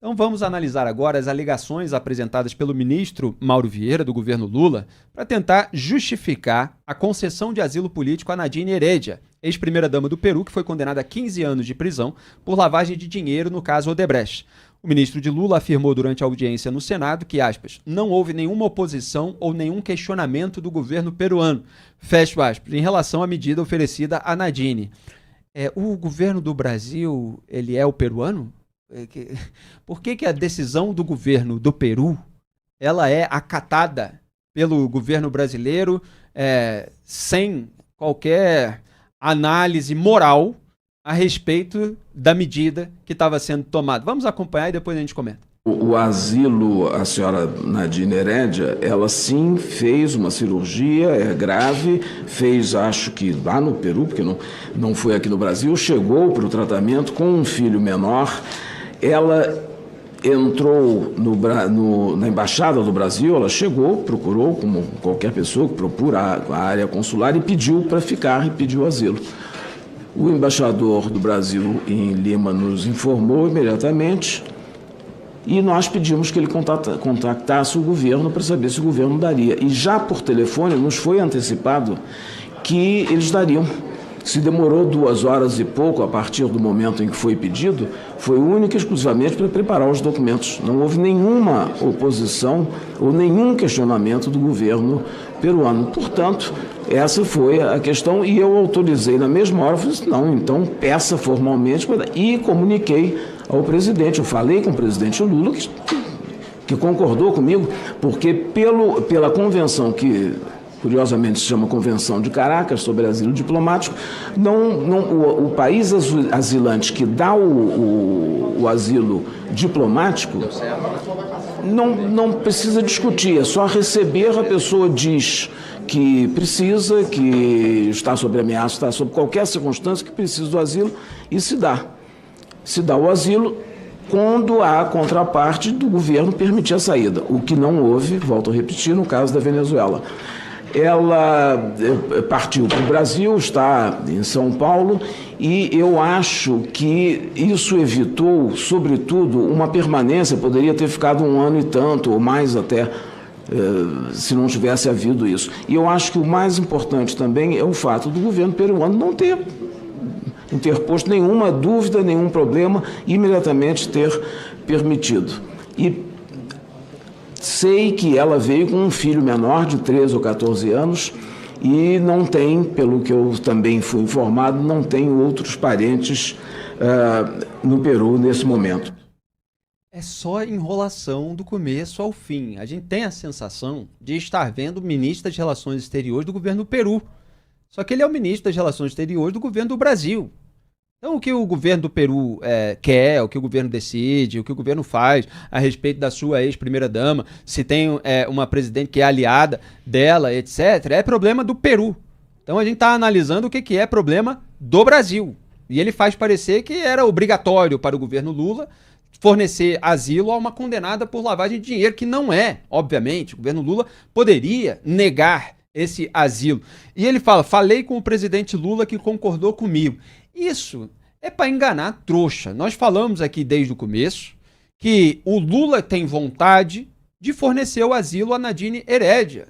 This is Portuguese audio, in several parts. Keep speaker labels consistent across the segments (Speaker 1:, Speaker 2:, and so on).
Speaker 1: Então vamos analisar agora as alegações apresentadas pelo ministro Mauro Vieira, do governo Lula, para tentar justificar a concessão de asilo político a Nadine Heredia, ex-primeira-dama do Peru, que foi condenada a 15 anos de prisão por lavagem de dinheiro no caso Odebrecht. O ministro de Lula afirmou durante a audiência no Senado que, aspas, não houve nenhuma oposição ou nenhum questionamento do governo peruano, fecho aspas, em relação à medida oferecida a Nadine. O governo do Brasil, ele é o peruano? Por que a decisão do governo do Peru ela é acatada pelo governo brasileiro sem qualquer análise moral a respeito da medida que estava sendo tomada? Vamos acompanhar e depois a gente comenta.
Speaker 2: O asilo, a senhora Nadine Heredia, ela sim fez uma cirurgia, é grave, fez, acho que lá no Peru, porque não foi aqui no Brasil, chegou para o tratamento com um filho menor. Ela entrou na Embaixada do Brasil, ela chegou, procurou, como qualquer pessoa que procura a área consular, e pediu para ficar, e pediu asilo. O embaixador do Brasil em Lima nos informou imediatamente e nós pedimos que ele contactasse o governo para saber se o governo daria. E já por telefone nos foi antecipado que eles dariam. Se demorou 2 horas e pouco a partir do momento em que foi pedido, foi única e exclusivamente para preparar os documentos. Não houve nenhuma oposição ou nenhum questionamento do governo peruano. Portanto, essa foi a questão e eu autorizei na mesma hora, falei assim, não, então peça formalmente e comuniquei ao presidente. Eu falei com o presidente Lula, que concordou comigo, porque pela convenção que curiosamente se chama Convenção de Caracas sobre asilo diplomático, o país asilante que dá o asilo diplomático não precisa discutir, é só receber, a pessoa diz que precisa, que está sob ameaça, está sob qualquer circunstância que precisa do asilo e se dá. Se dá o asilo quando a contraparte do governo permitir a saída, o que não houve, volto a repetir, no caso da Venezuela. Ela partiu para o Brasil, está em São Paulo, e eu acho que isso evitou, sobretudo, uma permanência, poderia ter ficado 1 ano e tanto, ou mais até, se não tivesse havido isso. E eu acho que o mais importante também é o fato do governo peruano não ter interposto nenhuma dúvida, nenhum problema, imediatamente ter permitido. E sei que ela veio com um filho menor de 13 ou 14 anos e não tem, pelo que eu também fui informado, não tem outros parentes no Peru nesse momento.
Speaker 1: É só enrolação do começo ao fim. A gente tem a sensação de estar vendo o ministro das Relações Exteriores do governo do Peru. Só que ele é o ministro das Relações Exteriores do governo do Brasil. Então, o que o governo do Peru quer, o que o governo decide, o que o governo faz a respeito da sua ex-primeira-dama, se tem uma presidente que é aliada dela, etc., é problema do Peru. Então, a gente está analisando o que é problema do Brasil. E ele faz parecer que era obrigatório para o governo Lula fornecer asilo a uma condenada por lavagem de dinheiro, que não é, obviamente. O governo Lula poderia negar esse asilo. E ele fala, falei com o presidente Lula que concordou comigo. Isso é para enganar trouxa. Nós falamos aqui desde o começo que o Lula tem vontade de fornecer o asilo a Nadine Heredia.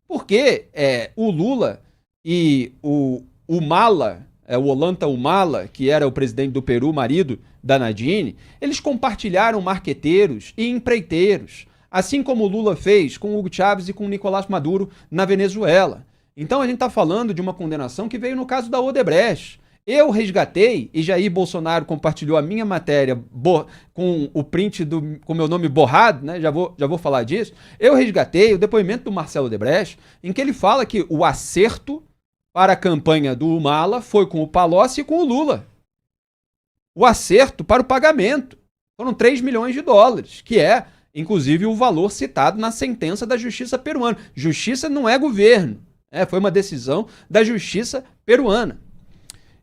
Speaker 1: Porque o Lula e o Humala, o Ollanta Humala, que era o presidente do Peru, marido da Nadine, eles compartilharam marqueteiros e empreiteiros, assim como o Lula fez com Hugo Chávez e com Nicolás Maduro na Venezuela. Então a gente está falando de uma condenação que veio no caso da Odebrecht. Eu resgatei, e Jair Bolsonaro compartilhou a minha matéria com o print com meu nome borrado, né? Já vou falar disso. Eu resgatei o depoimento do Marcelo Odebrecht, em que ele fala que o acerto para a campanha do Humala foi com o Palocci e com o Lula. O acerto para o pagamento foram 3 milhões de dólares, que é, inclusive, o valor citado na sentença da Justiça peruana. Justiça não é governo, foi uma decisão da Justiça peruana.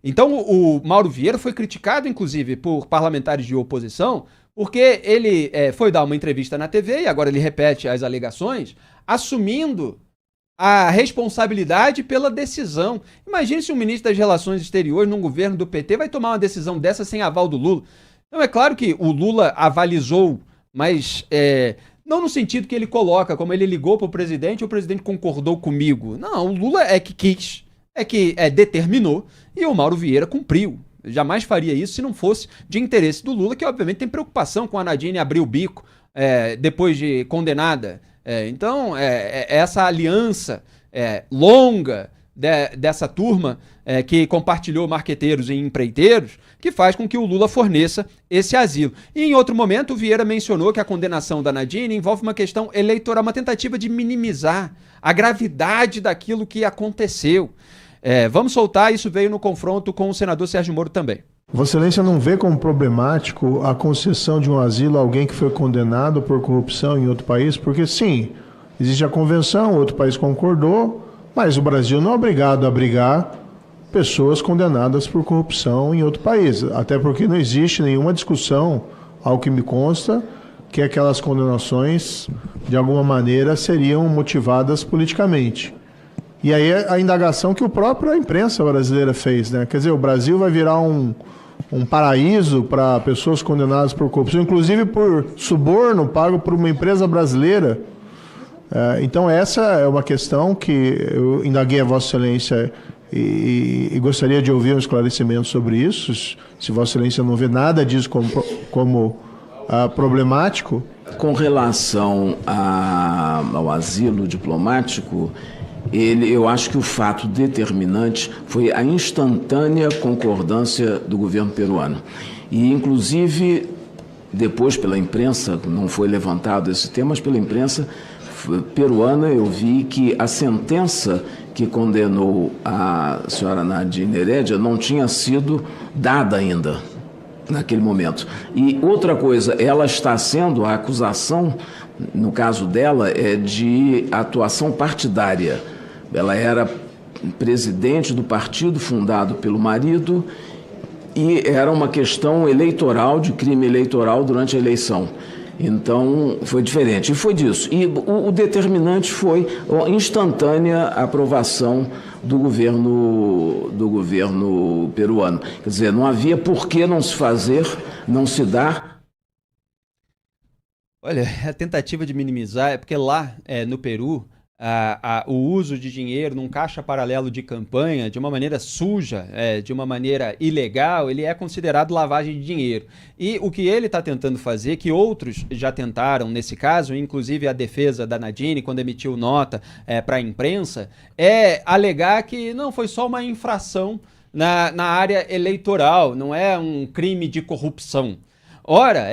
Speaker 1: Então, o Mauro Vieira foi criticado, inclusive, por parlamentares de oposição, porque ele foi dar uma entrevista na TV e agora ele repete as alegações, assumindo a responsabilidade pela decisão. Imagine se o ministro das Relações Exteriores, num governo do PT, vai tomar uma decisão dessa sem aval do Lula. Então é claro que o Lula avalizou, mas não no sentido que ele coloca, como ele ligou para o presidente concordou comigo. Não, o Lula é que quis, é que determinou, e o Mauro Vieira cumpriu. Eu jamais faria isso se não fosse de interesse do Lula, que obviamente tem preocupação com a Nadine abrir o bico depois de condenada. Então, essa aliança longa dessa turma que compartilhou marqueteiros e empreiteiros, que faz com que o Lula forneça esse asilo. E em outro momento, o Vieira mencionou que a condenação da Nadine envolve uma questão eleitoral, uma tentativa de minimizar a gravidade daquilo que aconteceu. Vamos soltar, isso veio no confronto com o senador Sérgio Moro também.
Speaker 3: Vossa Excelência não vê como problemático a concessão de um asilo a alguém que foi condenado por corrupção em outro país? Porque sim, existe a convenção, outro país concordou, mas o Brasil não é obrigado a abrigar pessoas condenadas por corrupção em outro país. Até porque não existe nenhuma discussão, ao que me consta, que aquelas condenações, de alguma maneira, seriam motivadas politicamente. E aí a indagação que a própria imprensa brasileira fez, né? Quer dizer, o Brasil vai virar um paraíso para pessoas condenadas por corrupção, inclusive por suborno pago por uma empresa brasileira. Então essa é uma questão que eu indaguei a Vossa Excelência e gostaria de ouvir um esclarecimento sobre isso, se Vossa Excelência não vê nada disso como problemático.
Speaker 2: Com relação ao asilo diplomático, eu acho que o fato determinante foi a instantânea concordância do governo peruano. E, inclusive, depois pela imprensa, não foi levantado esse tema, mas pela imprensa peruana eu vi que a sentença que condenou a senhora Nadine Heredia não tinha sido dada ainda naquele momento. E outra coisa, ela está sendo, a acusação, no caso dela, é de atuação partidária. Ela era presidente do partido fundado pelo marido e era uma questão eleitoral, de crime eleitoral durante a eleição. Então, foi diferente. E foi disso. E o determinante foi a instantânea aprovação do governo peruano. Quer dizer, não havia por que não se fazer, não se dar.
Speaker 1: Olha, a tentativa de minimizar é porque lá no Peru, o uso de dinheiro num caixa paralelo de campanha, de uma maneira suja, de uma maneira ilegal, ele é considerado lavagem de dinheiro. E o que ele está tentando fazer, que outros já tentaram nesse caso, inclusive a defesa da Nadine, quando emitiu nota para a imprensa, é alegar que não foi só uma infração na área eleitoral, não é um crime de corrupção. Ora,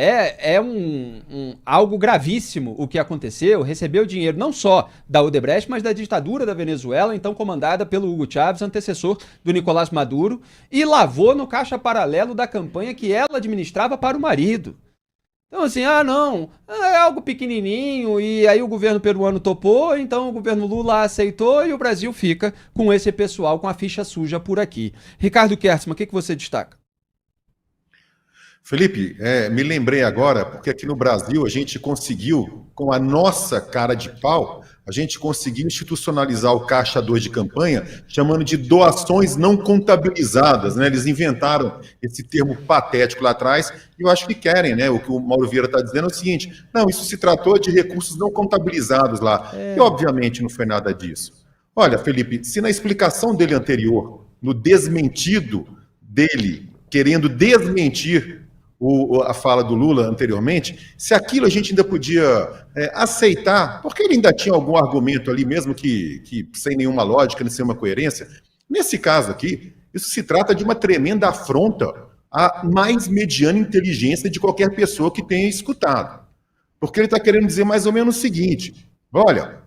Speaker 1: algo gravíssimo o que aconteceu, recebeu dinheiro não só da Odebrecht, mas da ditadura da Venezuela, então comandada pelo Hugo Chávez, antecessor do Nicolás Maduro, e lavou no caixa paralelo da campanha que ela administrava para o marido. Então assim, não, é algo pequenininho, e aí o governo peruano topou, então o governo Lula aceitou e o Brasil fica com esse pessoal com a ficha suja por aqui. Ricardo Kertzmann, o que você destaca?
Speaker 4: Felipe, me lembrei agora, porque aqui no Brasil a gente conseguiu, com a nossa cara de pau, a gente conseguiu institucionalizar o Caixa 2 de campanha, chamando de doações não contabilizadas, né? Eles inventaram esse termo patético lá atrás, e eu acho que querem, né? O que o Mauro Vieira está dizendo é o seguinte, não, isso se tratou de recursos não contabilizados lá, e obviamente não foi nada disso. Olha, Felipe, se na explicação dele anterior, no desmentido dele, querendo desmentir a fala do Lula anteriormente, se aquilo a gente ainda podia aceitar, porque ele ainda tinha algum argumento ali, mesmo que sem nenhuma lógica, nem sem uma coerência. Nesse caso aqui, isso se trata de uma tremenda afronta à mais mediana inteligência de qualquer pessoa que tenha escutado. Porque ele está querendo dizer mais ou menos o seguinte, olha,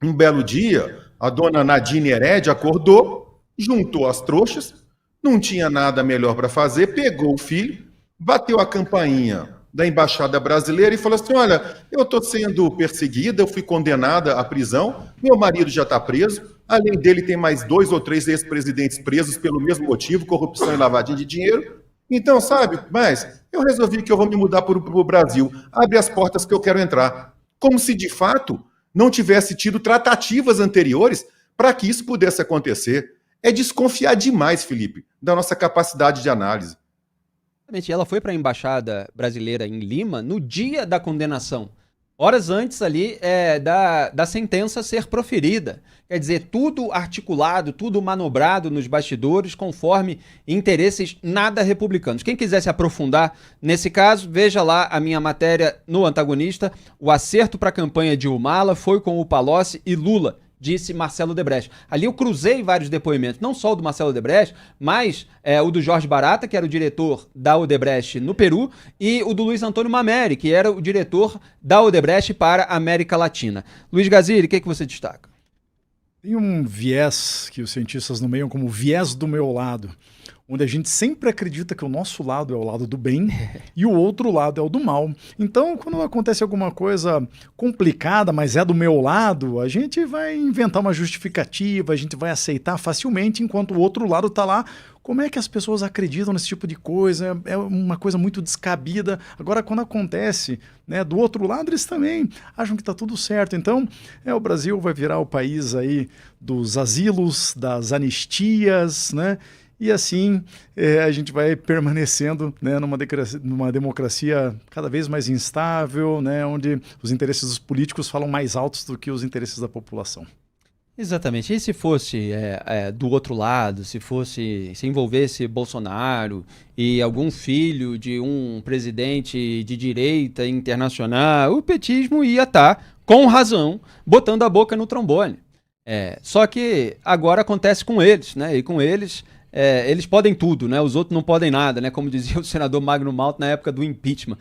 Speaker 4: um belo dia, a dona Nadine Heredia acordou, juntou as trouxas, não tinha nada melhor para fazer, pegou o filho, bateu a campainha da Embaixada Brasileira e falou assim, olha, eu estou sendo perseguida, eu fui condenada à prisão, meu marido já está preso, além dele tem mais 2 ou 3 ex-presidentes presos pelo mesmo motivo, corrupção e lavagem de dinheiro. Então, sabe, mas eu resolvi que eu vou me mudar para o Brasil, abre as portas que eu quero entrar. Como se, de fato, não tivesse tido tratativas anteriores para que isso pudesse acontecer. É desconfiar demais, Felipe, da nossa capacidade de análise.
Speaker 1: Ela foi para a embaixada brasileira em Lima no dia da condenação, horas antes ali da sentença ser proferida. Quer dizer, tudo articulado, tudo manobrado nos bastidores, conforme interesses nada republicanos. Quem quiser se aprofundar nesse caso, veja lá a minha matéria no Antagonista. O acerto para a campanha de Humala foi com o Palocci e Lula, disse Marcelo Odebrecht. Ali eu cruzei vários depoimentos, não só o do Marcelo Odebrecht, mas o do Jorge Barata, que era o diretor da Odebrecht no Peru, e o do Luiz Antônio Mameri, que era o diretor da Odebrecht para a América Latina. Luiz Gaziri, o que você destaca?
Speaker 5: Tem um viés que os cientistas nomeiam como viés do meu lado, onde a gente sempre acredita que o nosso lado é o lado do bem e o outro lado é o do mal. Então, quando acontece alguma coisa complicada, mas é do meu lado, a gente vai inventar uma justificativa, a gente vai aceitar facilmente, enquanto o outro lado está lá. Como é que as pessoas acreditam nesse tipo de coisa? É uma coisa muito descabida. Agora, quando acontece, né, do outro lado, eles também acham que está tudo certo. Então, o Brasil vai virar o país aí dos asilos, das anistias, né? E assim a gente vai permanecendo, né, numa democracia cada vez mais instável, né, onde os interesses dos políticos falam mais altos do que os interesses da população.
Speaker 1: Exatamente. E se fosse do outro lado, se envolvesse Bolsonaro e algum filho de um presidente de direita internacional, o petismo ia estar, com razão, botando a boca no trombone. Só que agora acontece com eles, né? E com eles, eles podem tudo, né? Os outros não podem nada, né? Como dizia o senador Magno Malta na época do impeachment.